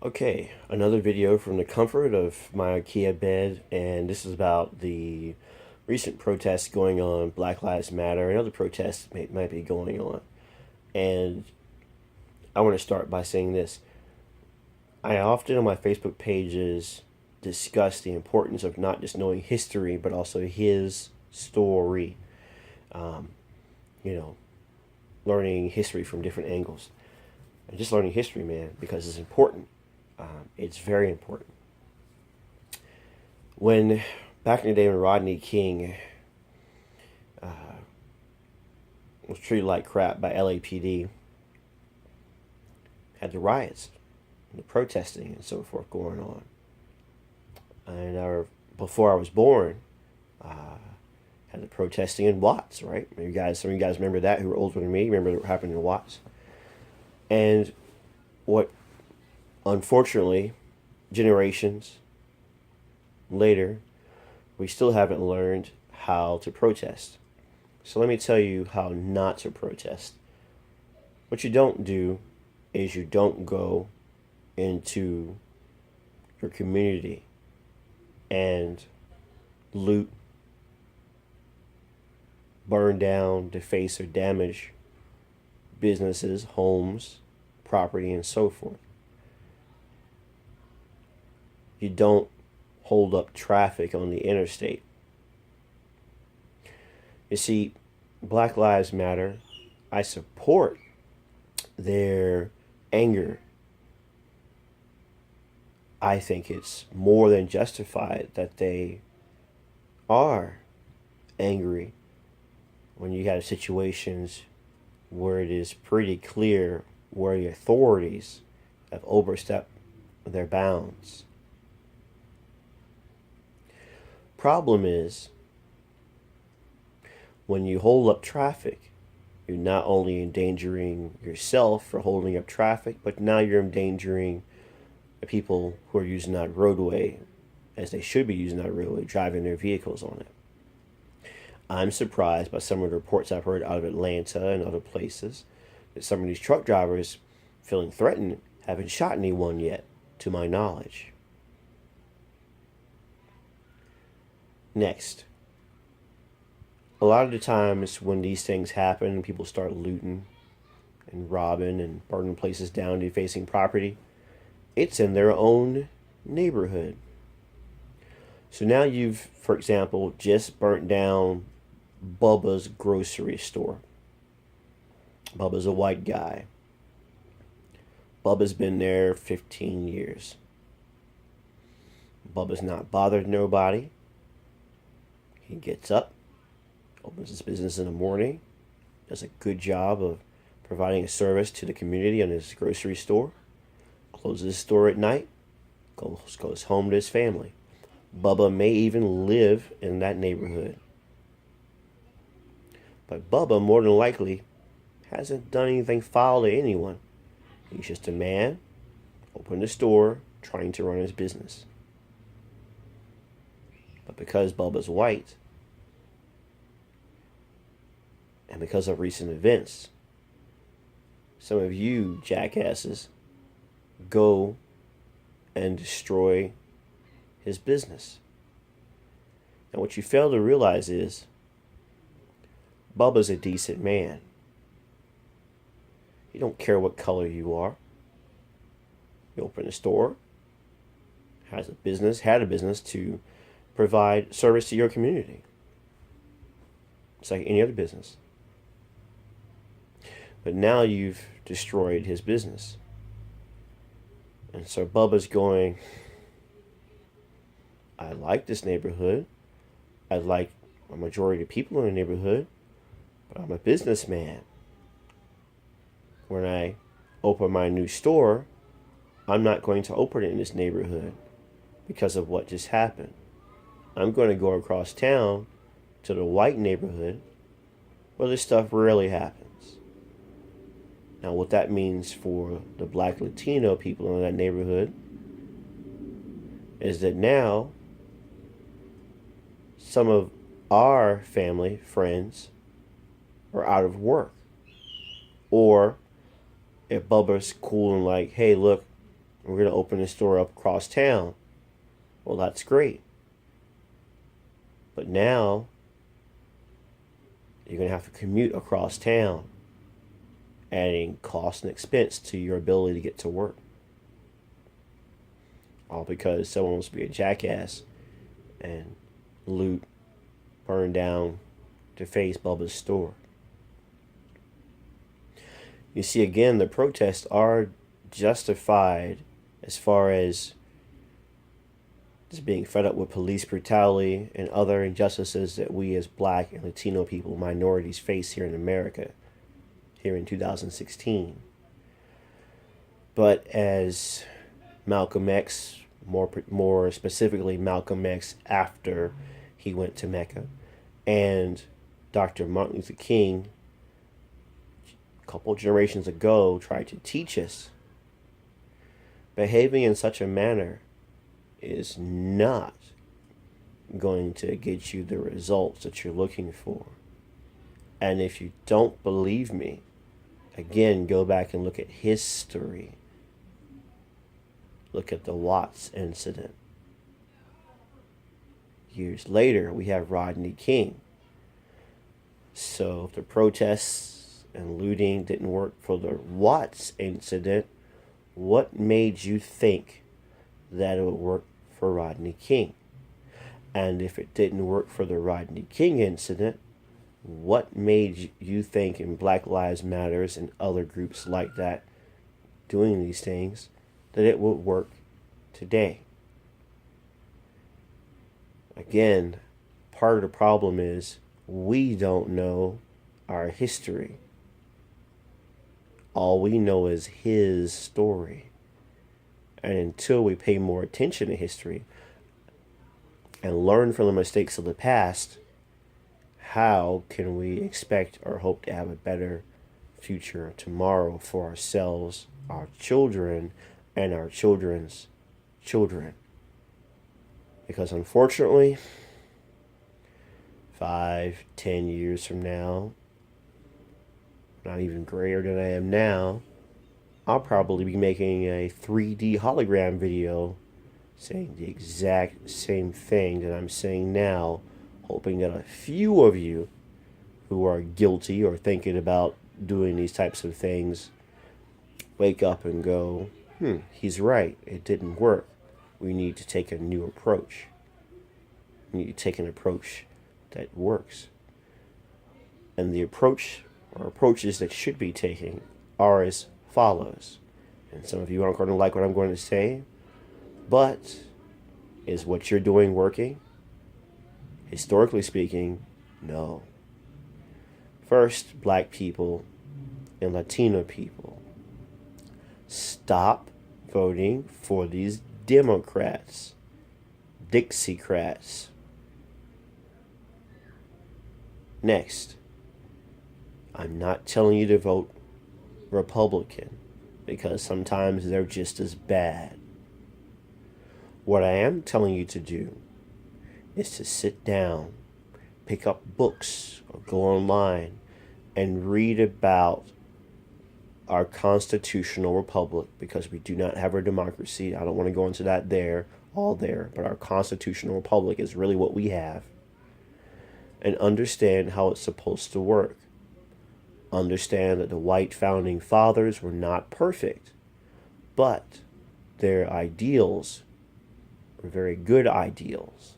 Okay, another video from the comfort of my IKEA bed, and this is about the recent protests going on, Black Lives Matter, and other protests might be going on. And I want to start by saying this. I often on my Facebook pages discuss the importance of not just knowing history, but also his story. Um, you know, learning history from different angles. And just learning history, man, because it's important. It's very important. When back in the day when Rodney King was treated like crap by LAPD, had the riots, and the protesting, and so forth going on. And before I was born, had the protesting in Watts, right? Some of you guys remember that who were older than me. Remember what happened in Watts. And what, unfortunately, generations later, we still haven't learned how to protest. So let me tell you how not to protest. What you don't do is you don't go into your community and loot, burn down, deface, or damage businesses, homes, property, and so forth. You don't hold up traffic on the interstate. You see, Black Lives Matter, I support their anger. I think it's more than justified that they are angry when you have situations where it is pretty clear where the authorities have overstepped their bounds. Problem is, when you hold up traffic, you're not only endangering yourself for holding up traffic, but now you're endangering the people who are using that roadway as they should be using that roadway, driving their vehicles on it. I'm surprised by some of the reports I've heard out of Atlanta and other places that some of these truck drivers feeling threatened haven't shot anyone yet, to my knowledge. Next, a lot of the times when these things happen, people start looting and robbing and burning places down, defacing property. It's in their own neighborhood. So now you've, for example, just burnt down Bubba's grocery store. Bubba's a white guy. Bubba's been there 15 years. Bubba's not bothered nobody. He gets up, opens his business in the morning, does a good job of providing a service to the community in his grocery store, closes his store at night, goes home to his family. Bubba may even live in that neighborhood. But Bubba, more than likely, hasn't done anything foul to anyone. He's just a man, opened a store, trying to run his business. But because Bubba's white, and because of recent events, some of you jackasses go and destroy his business. And what you fail to realize is Bubba's a decent man. He don't care what color you are. He opened a store, had a business to provide service to your community. It's like any other business. But now you've destroyed his business. And so Bubba's going, I like this neighborhood. I like a majority of people in the neighborhood, but I'm a businessman. When I open my new store, I'm not going to open it in this neighborhood because of what just happened. I'm going to go across town to the white neighborhood where this stuff rarely happens. Now, what that means for the black Latino people in that neighborhood is that now some of our family, friends, are out of work. Or if Bubba's cool and like, hey, look, We're going to open a store up across town. Well, that's great. But now you're going to have to commute across town, adding cost and expense to your ability to get to work. All because someone wants to be a jackass and loot, burn down, deface Bubba's store. You see, again, the protests are justified as far as just being fed up with police brutality and other injustices that we as Black and Latino people, minorities, face here in America, here in 2016. But as Malcolm X, more specifically Malcolm X after he went to Mecca, and Dr. Martin Luther King a couple generations ago tried to teach us, behaving in such a manner is not going to get you the results that you're looking for. And if you don't believe me, again, go back and look at history. Look at the Watts incident. Years later, we have Rodney King. So if the protests and looting didn't work for the Watts incident, what made you think that it would work for Rodney King? And if it didn't work for the Rodney King incident, what made you think in Black Lives Matters and other groups like that doing these things that it would work today? Again, part of the problem is we don't know our history. All we know is his story. And until we pay more attention to history and learn from the mistakes of the past, how can we expect or hope to have a better future tomorrow for ourselves, our children, and our children's children? Because unfortunately, 5, 10 years from now, not even grayer than I am now, I'll probably be making a 3D hologram video saying the exact same thing that I'm saying now, hoping that a few of you who are guilty or thinking about doing these types of things wake up and go, he's right, it didn't work. We need to take a new approach. We need to take an approach that works. And the approach or approaches that should be taken are as follows. And some of you aren't going to like what I'm going to say, but is what you're doing working? Historically speaking, no. First, Black people and Latino people, stop voting for these Democrats, Dixiecrats. Next, I'm not telling you to vote Republican because sometimes they're just as bad. What I am telling you to do is to sit down, pick up books, or go online and read about our constitutional republic, because we do not have a democracy. I don't want to go into that but our constitutional republic is really what we have. And understand how it's supposed to work. Understand that the white founding fathers were not perfect, but their ideals were very good ideals.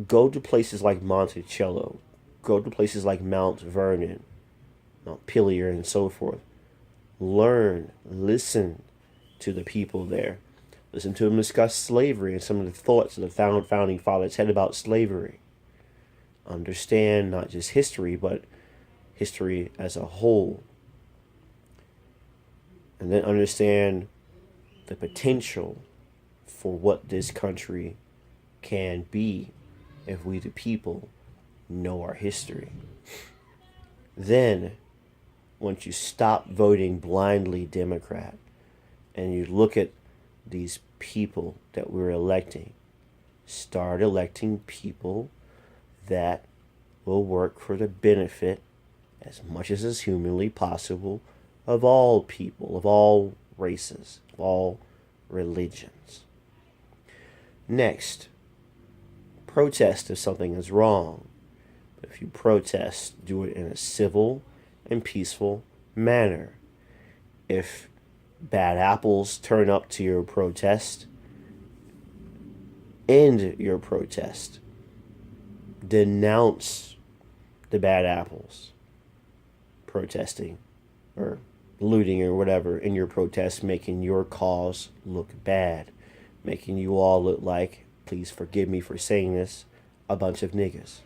Go to places like Monticello. Go to places like Mount Vernon, Mount Pillier, and so forth. Learn, listen to the people there. Listen to them discuss slavery and some of the thoughts of the founding fathers had about slavery. Understand not just history, but history as a whole. And then understand the potential for what this country can be if we the people know our history. Then, once you stop voting blindly Democrat and you look at these people that we're electing, start electing people that will work for the benefit, as much as is humanly possible, of all people, of all races, of all religions. Next, protest if something is wrong. If you protest, do it in a civil and peaceful manner. If bad apples turn up to your protest, end your protest. Denounce the bad apples protesting or looting or whatever in your protest, making your cause look bad, making you all look like, please forgive me for saying this, a bunch of niggas.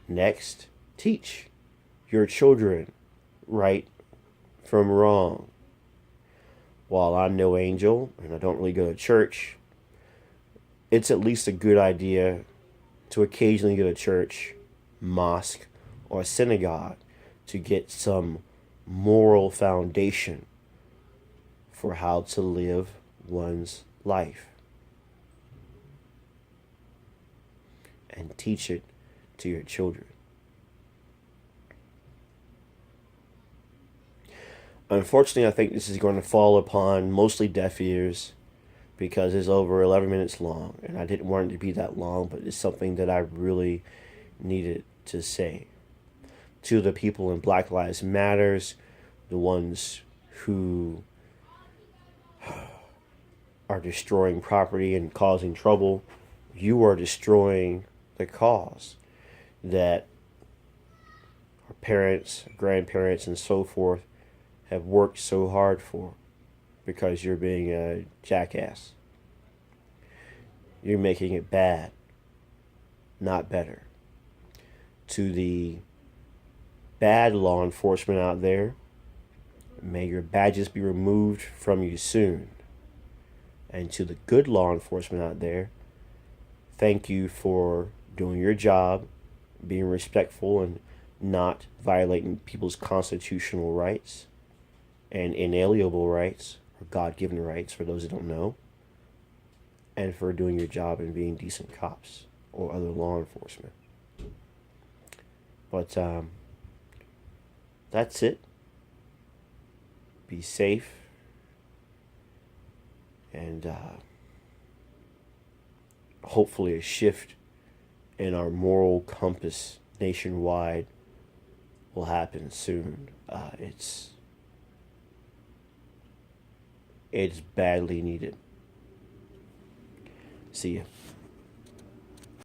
Next, teach your children right from wrong. While I'm no angel and I don't really go to church, it's at least a good idea to occasionally go to church, mosque, or synagogue to get some moral foundation for how to live one's life. And teach it to your children. Unfortunately, I think this is going to fall upon mostly deaf ears because it's over 11 minutes long, and I didn't want it to be that long, but it's something that I really needed to say. To the people in Black Lives Matters, the ones who are destroying property and causing trouble, you are destroying the cause that our parents, grandparents, and so forth have worked so hard for, because you're being a jackass. You're making it bad, not better. To the bad law enforcement out there, may your badges be removed from you soon. And to the good law enforcement out there, thank you for doing your job, being respectful and not violating people's constitutional rights and inalienable rights, or God-given rights for those that don't know, and for doing your job and being decent cops or other law enforcement. But that's it. Be safe, and hopefully a shift in our moral compass nationwide will happen soon. It's badly needed. See ya.